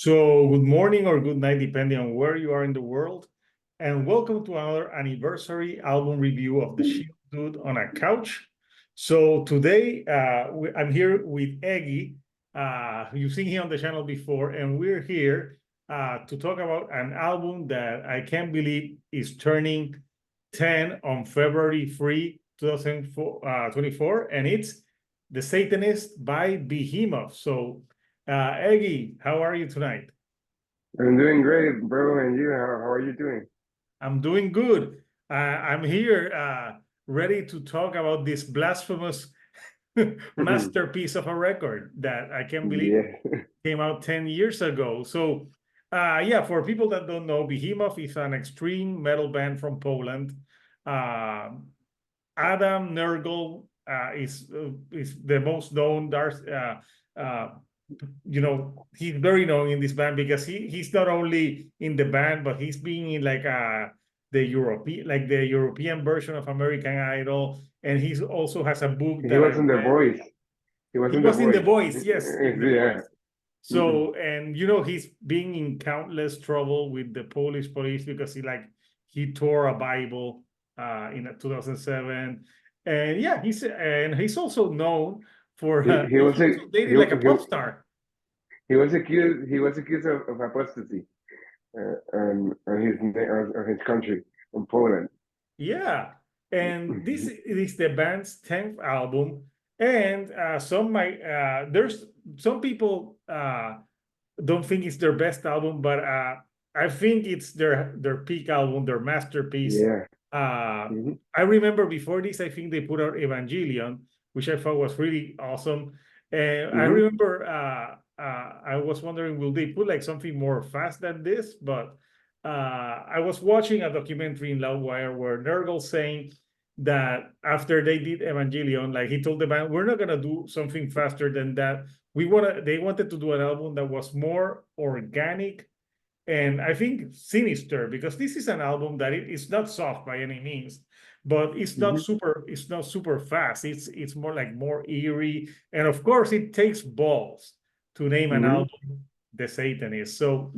So, good morning or good night, depending on where you are in the world. And welcome to another anniversary album review of The Shield Dude on a Couch. So, today I'm here with Eggy. You've seen him on the channel before, and we're here to talk about an album that I can't believe is turning 10 on February 3, 2024, and it's The Satanist by Behemoth. So, Eggy, how are you tonight? I'm doing great, bro. And you, how are you doing? I'm doing good. I'm here ready to talk about this blasphemous masterpiece of a record that I can't believe Yeah. came out 10 years ago. So, yeah, for people that don't know, Behemoth is an extreme metal band from Poland. Uh, Adam Nergal is the most known uh, he's very known in this band because he's not only in the band, but he's being in like the European version of American Idol, and he's also has a book He that I was in The read. Voice. He was He in The was in The Voice. Voice, yes, in The Yeah. Voice. Mhm. So, and he's being in countless trouble with the Polish police because he tore a Bible in 2007, and yeah, he's also known for He he was a also dated he, like a he, pop star. he was accused of apostasy, on his country, in Poland. Yeah, and this is the band's 10th album, and there's some people don't think it's their best album, but I think it's their peak album, their masterpiece. Yeah. Uh, Hmm. I remember before this, I think they put out Evangelion, which I thought was really awesome. And I Hmm. remember I was wondering, will they put like something more fast than this? But I was watching a documentary in Loudwire where Nurgle saying that after they did Evangelion, like he told the band, we're not gonna do something faster than that. They wanted to do an album that was more organic and I think sinister, because this is an album that it's not soft by any means, but Hmm. it's not super fast. It's more eerie, and of course it takes balls to name an Hmm. album The Satanist. So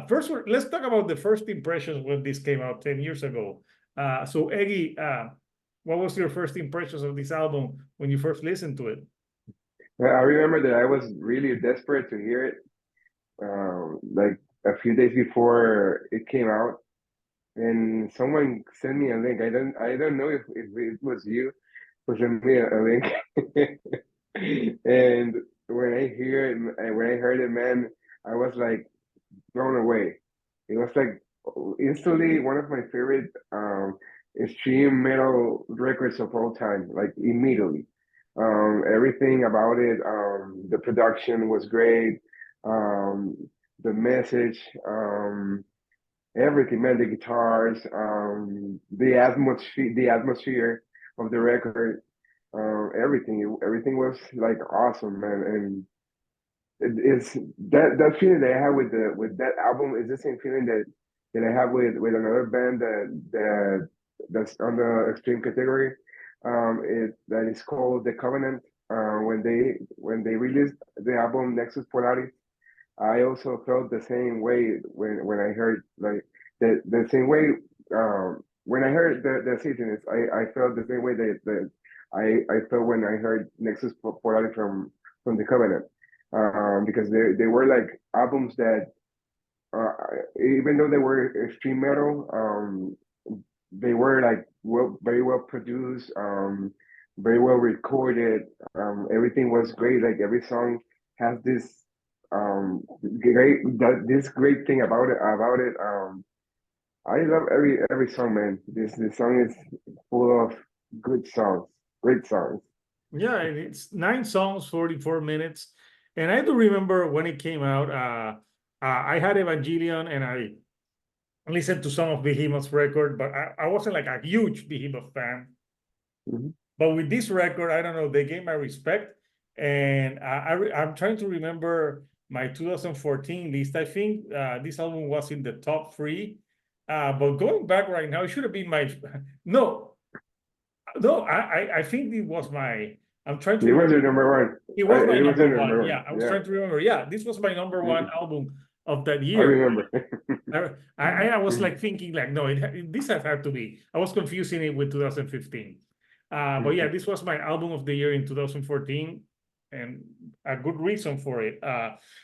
first, let's talk about the first impressions when this came out 10 years ago. So Eggy, what was your first impressions of this album when you first listened to it? I remember that I was really desperate to hear it, like a few days before it came out, and someone sent me a link. I don't know if it was you who sent me a link. And when I heard it, man, I was like blown away. It was like instantly one of my favorite extreme metal records of all time, like immediately. Everything about it, the production was great. Um, the message, everything, man, the guitars, the atmosphere of the record, everything was like awesome, man. And it's that feeling that I have with that album is the same feeling that I have with another band that's on the extreme category. That is called The Covenant. When they released the album Nexus Polaris, I also felt the same way when I heard like the same way when I heard the Satanist. I felt the same way that I felt when I heard Nexus Polaris from the Covenant, because they were like albums that, uh, even though they were extreme metal, they were like very well produced, very well recorded. Everything was great. Like every song has this this great thing about it. I love every song, man. This song is full of good songs, great songs. Yeah, and it's 9 songs, 44 minutes. And I do remember when it came out, I had Evangelion and I listened to some of Behemoth's record, but I wasn't like a huge Behemoth fan. Hmm. But with this record, I don't know, they gained my respect. And I'm trying to remember my 2014 list. I think this album was in the top three. But going back right now, it should have been my no, no. I think it was I'm trying to It was remember. your number one. It was my It was number your one. number Yeah, one. I was Yeah. trying to remember. Yeah, this was my number one album of that I year. remember. I was like thinking like, no, this has had to be. I was confusing it with 2015. But yeah, this was my album of the year in 2014, and a good reason for it.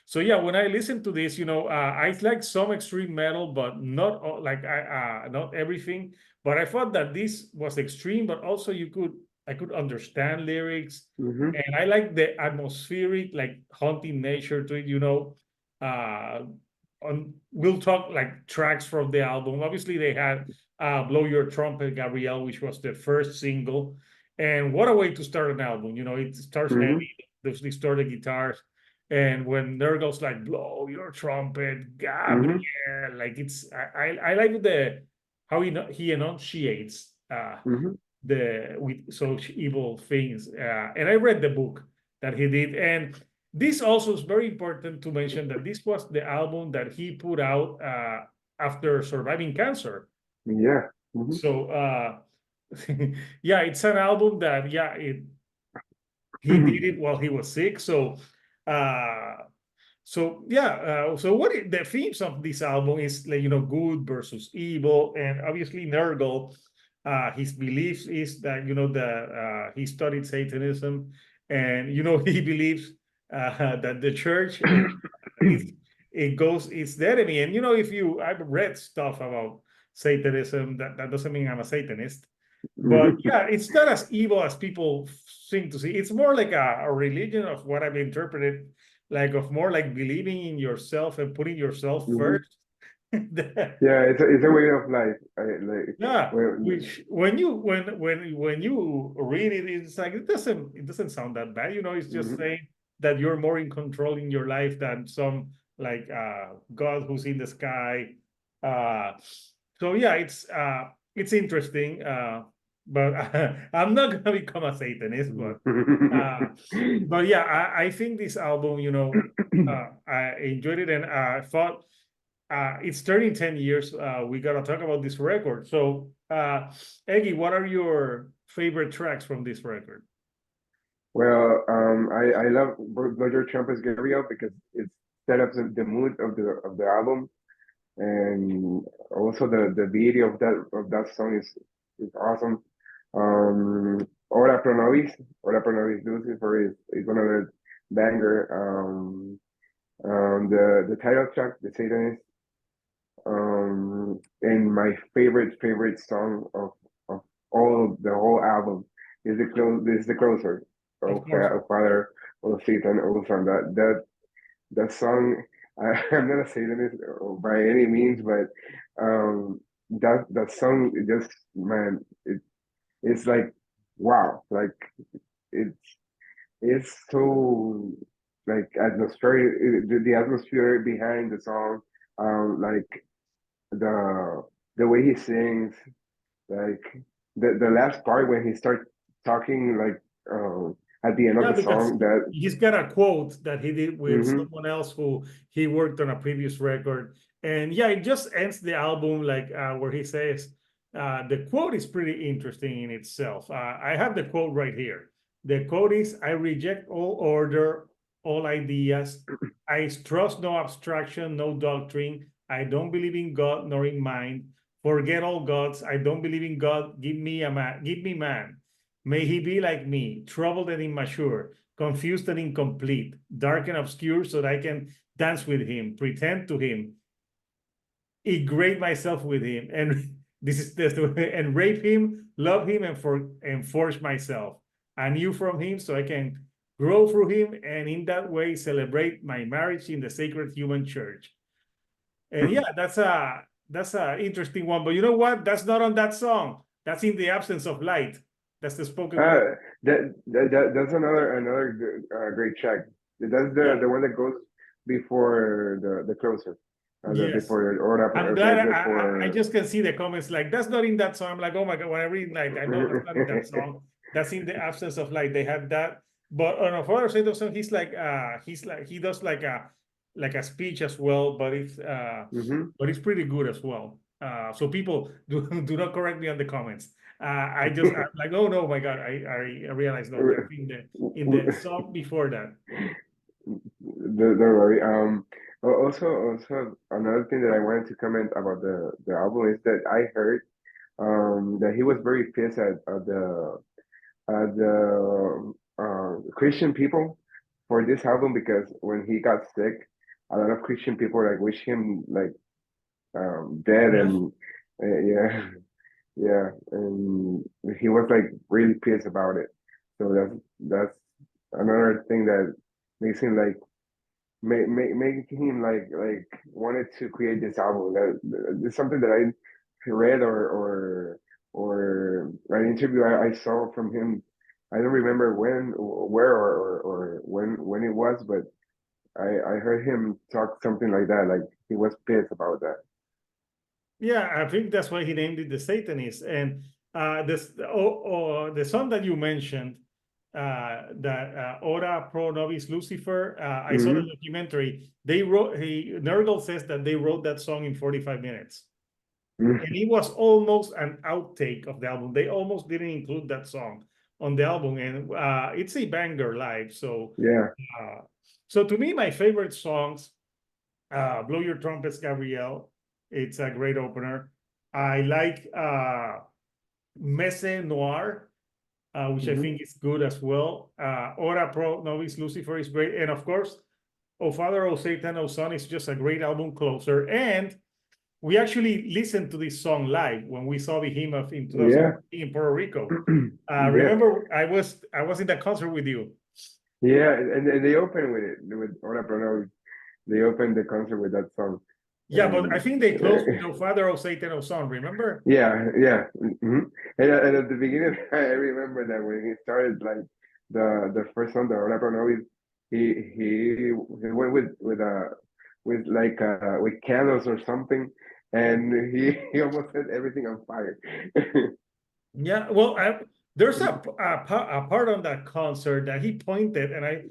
So yeah, when I listened to this, I like some extreme metal, but not like not everything. But I thought that this was extreme, but also I could understand lyrics, Mm-hmm. and I like the atmospheric, like haunting nature to it. Uh, we'll talk like tracks from the album. Obviously, they had "Blow Your Trumpet, Gabrielle," which was the first single, and what a way to start an album. It starts Mm-hmm. heavy, those distorted guitars, and when there goes like "Blow Your Trumpet, Mm-hmm. Gabrielle," like I like the how he enunciates Mm-hmm. the with such evil things. And I read the book that he did, and this also is very important to mention that this was the album that he put out after surviving cancer. Yeah. Mm-hmm. So yeah, it's an album that he did it while he was sick. Uh, so the themes of this album is like good versus evil, and obviously Nergal, his beliefs is that he studied Satanism, and he believes that the church is it's the enemy, and if I've read stuff about Satanism, that doesn't mean I'm a Satanist, but Mm-hmm. yeah, it's not as evil as people seem to see. It's more like a religion of what I've interpreted, like of more like believing in yourself and putting yourself Mm-hmm. first. The- Yeah, it's a way of life. Like yeah, when. which when you read it, it's like it doesn't sound that bad. It's just Mm-hmm. saying that you're more in control in your life than some like God who's in the sky. Uh so yeah, it's interesting. But I'm not gonna become a Satanist, but yeah, I think this album, I enjoyed it, and I thought it's turning 10 years. We got to talk about this record. So, Eggy, what are your favorite tracks from this record? Well, I love Roger Trump's Gabriel because it set up the mood of the album, and also the video of that song is awesome. Ora Pro Nobis Lucifer is one of the banger. The title track, The Satanist, and my favorite song of the whole album is the closer Of course. of Father of Satan, O Son. That song, I'm not a Satanist by any means, but that song just, man, it's like wow, like it's it's so like atmospheric, the atmosphere behind the song, like the way he sings, like the last part when he starts talking, like at the end of Yeah, the because song, that he's got a quote that he did with mm-hmm, someone else who he worked on a previous record. And yeah, it just ends the album like where he says, the quote is pretty interesting in itself. I have the quote right here. The quote is, "I reject all order, all ideas. I trust no abstraction, no doctrine. I don't believe in God nor in mind. Forget all gods. I don't believe in God. Give me man. May he be like me, troubled and immature, confused and incomplete, dark and obscure, so that I can dance with him, pretend to him, degrade myself with him, and this is this and rape him, love him, and forge myself anew from him, so I can grow through him, and in that way celebrate my marriage in the sacred human church." And yeah, that's a interesting one. But you know what? That's not on that song. That's In the Absence of Light. That's the spoken word. that's another great track. That's Yeah. the one that goes before the closer, Yes. before or I'm glad I before. just can see the comments like that's not in that song. I'm like, oh my God, when I read like I know that's not in that song. That's In the Absence of Light. They had that. But on a Father Side of Song, he's like he does like a speech as well, Hmm. but it's pretty good as well. So people do not correct me on the comments. I'm like, oh no, my God, I realized no, that's in the song before that. Don't worry. Also, another thing that I wanted to comment about the album is that I heard that he was very pissed at the Christian people for this album because when he got sick, a lot of Christian people like wish him like dead Yes. and yeah, yeah, and he was like really pissed about it. So that's another thing that makes him like make him like wanted to create this album. That it's something that I read or an interview I saw from him. I don't remember when, where, or when it was, but I heard him talk something like that. Like he was pissed about that. Yeah, I think that's why he named it the Satanist. And the song that you mentioned, that Ora Pro Nobis Lucifer, I saw the Hmm. documentary. They wrote, Nurgle says that they wrote that song in 45 minutes. And it was almost an outtake of the album. They almost didn't include that song on the album. And it's a banger live. Yeah. Uh, so to me, my favorite songs, Blow Your Trumpets, Gabrielle. It's a great opener. I like Messe Noir, which I Hmm. think is good as well. Ora Pro Nobis Lucifer is great. And of course, O Father, O Satan, O Son is just a great album closer. And we actually listened to this song live when we saw Behemoth in Yeah. 2014 in Puerto Rico. Yeah. Remember, I was in that concert with you. Yeah. And they opened with it with Ora Prono. They opened the concert with that song, Yeah, but I and think they closed with O Father, O Satan, O Son. Remember? yeah, yeah. Hmm. And at the beginning, I remember that when he started like the first song, the Hola Pronovis, he went with candles or something, and he almost set everything on fire. Yeah, well, there's a part on that concert that he pointed, and I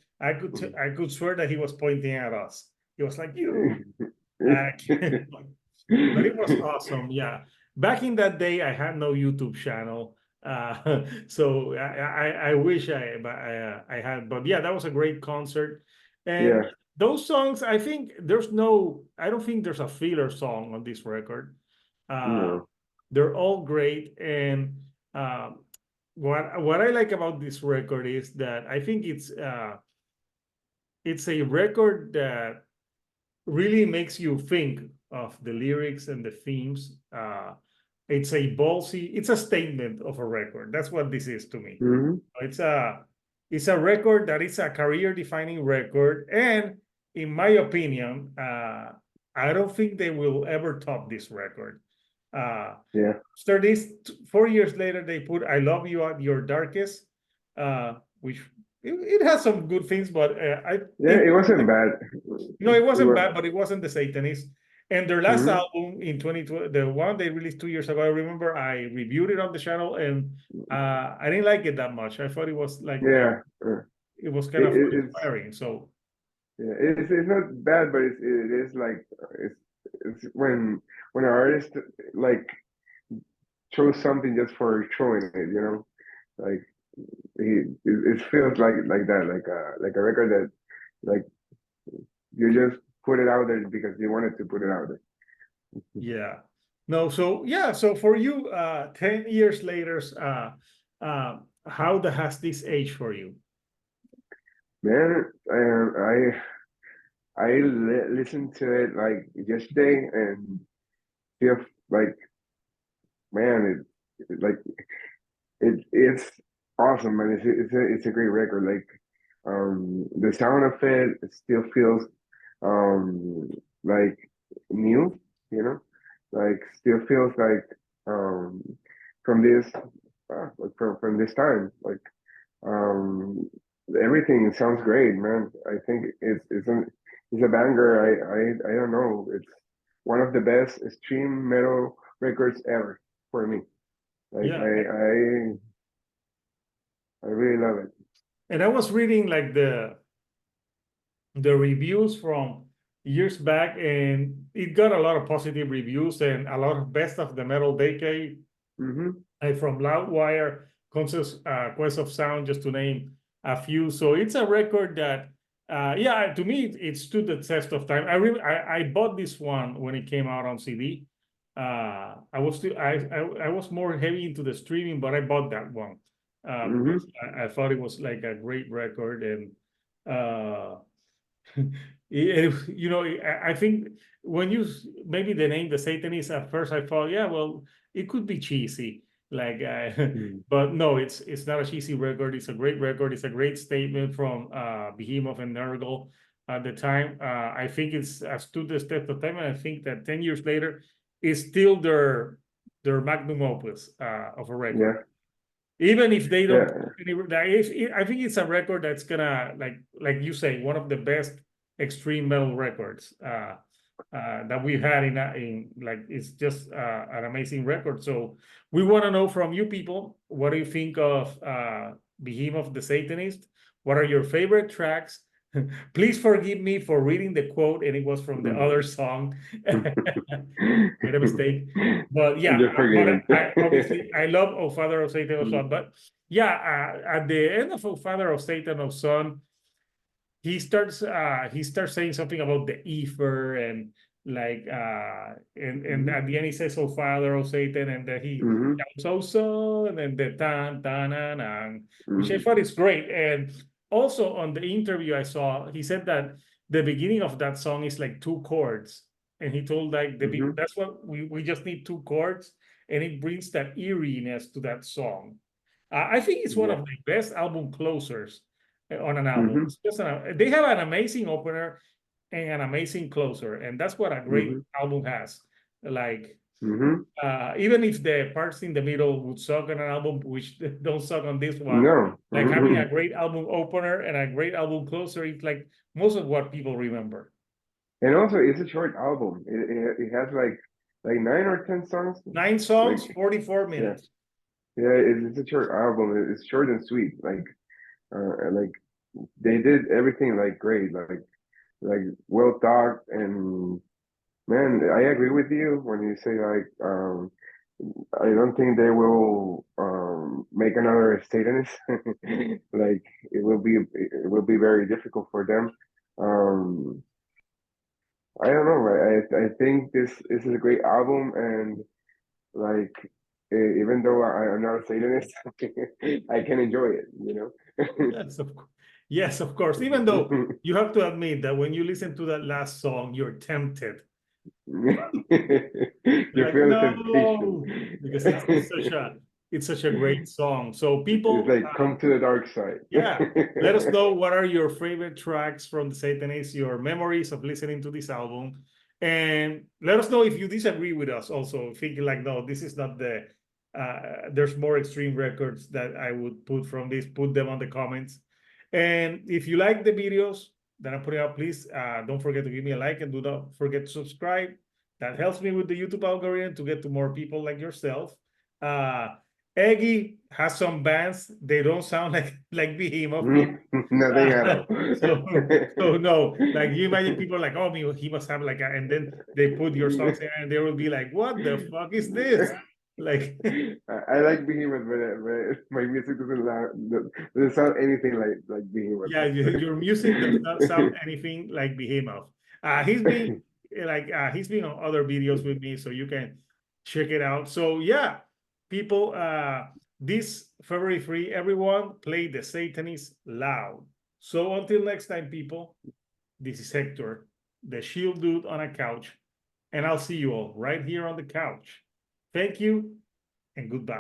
could swear that he was pointing at us. He was like, "You," uh, but it was awesome. Yeah, back in that day, I had no YouTube channel, so I wish I had. But yeah, that was a great concert, and Yeah, those songs. I don't think there's a filler song on this record. Uh, no. they're all great, and um, what I like about this record is that I think it's a record that really makes you think of the lyrics and the themes. It's a statement of a record. That's what this is to me. Hmm. It's a it's a record that is a career defining record, and in my opinion, I don't think they will ever top this record. Uh, Yeah, After this, 4 years later, they put "I Love You at Your Darkest," which it has some good things, but yeah. It wasn't bad. no, it It wasn't was. bad, but it wasn't the Satanist. And their last Hmm. album in 2020, the one they released 2 years ago, I remember I reviewed it on the channel, and I didn't like it that much. I thought it was like Yeah, it was kind it, of it's uninspiring. So yeah, it's not bad, but it is like it's it's when an artist like shows something just for showing it, like it feels like that, like a record that like you just put it out there because you wanted to put it out there. yeah, no, so yeah, so for you, 10 years later, how has this aged for you? Man, I listened to it like yesterday and feel like man, like it's awesome, man. It's a great record. Like the sound of it still feels um like new, you know, like still feels like um from this like from this time. Like um everything sounds great, man. I think it's a banger. I don't know. It's one of the best extreme metal records ever for me. Like Yeah, I really love it. and I was reading like the reviews from years back, and it got a lot of positive reviews and a lot of best of the metal decade. Mm-hmm. from Loudwire, Quest of Sound, just to name a few. So it's a record that, yeah, to me, it stood the test of time. I bought this one when it came out on CD. I was more heavy into the streaming, but I bought that one because Hmm. I thought it was like a great record. And uh, I think when you maybe the name the Satanist, at first I thought, yeah, well, it could be cheesy, like, but no, it's not a cheesy record. It's a great record. It's a great statement from Behemoth and Nergal at the time. I think it's stood the test of time, and I think that 10 years later, it's still their magnum opus of a record. Yeah. Even if they don't, Yeah. I think it's a record that's gonna, like you say, one of the best extreme metal records that we've had in like, it's just an amazing record. So we want to know from you people, what do you think of Behemoth the Satanist? What are your favorite tracks? Please forgive me for reading the quote, and it was from the other song. Made a mistake. But yeah, You're forgiven. I obviously I love O Father of Satan of Son. But yeah, at the end of O Father of Satan of Son, he starts saying something about the ether, and like and Hmm. at the end he says, "Oh Father of Satan," and then he Hmm. shouts, "Oh Son," and then the tan tan an, an, which I Hmm. thought is great. And also on the interview I saw, he said that the beginning of that song is like two chords, and he told like Hmm. that's what we just need, two chords, and it brings that eeriness to that song. I think it's one of Yeah. the best album closers on an album. Hmm. It's just they have an amazing opener and an amazing closer, and that's what a great Hmm. album has. Like, Hmm. even if the parts in the middle would suck on an album, which don't suck on this one, No. like having a great album opener and a great album closer, it's like most of what people remember. And also, it's a short album. It has like 9 or 10 songs. 9 songs, Like, 44 yeah, minutes. yeah. It's a short album. It's short and sweet. Like they did everything like great. Like well thought. And man, I agree with you when you say I don't think they will make another Satanist. Like it will be very difficult for them. Um, I don't know. I think this is a great album, and like even though I'm not a Satanist, I can enjoy it. Yes, of course. Yes, of course. Even though you have to admit that when you listen to that last song, you're tempted. You're You like, feel the temptation. no, because it's such a great song. So It's people, like come to the dark side. yeah, let us know what are your favorite tracks from the Satanists, your memories of listening to this album, and let us know if you disagree with us. Also, thinking like, no, this is not the. There's more extreme records that I would put from this. Put them on the comments, and if you like the videos that I'm putting out, please don't forget to give me a like, and do not forget to subscribe. That helps me with the YouTube algorithm to get to more people like yourself. Uh, Eggy has some bands. They don't sound like Behemoth. Nothing at all. So so no, like you imagine people like, oh, he must have like and then they put your songs in, and they will be like, what the fuck is this? Like, I like Behemoth, but my music doesn't sound anything like Behemoth. yeah, your music does not sound anything like Behemoth. He's been he's been on other videos with me, so you can check it out. So yeah, people, this February 3, everyone play the Satanist loud. So until next time, people, this is Hector, the shield dude on a couch, and I'll see you all right here on the couch. Thank you and goodbye.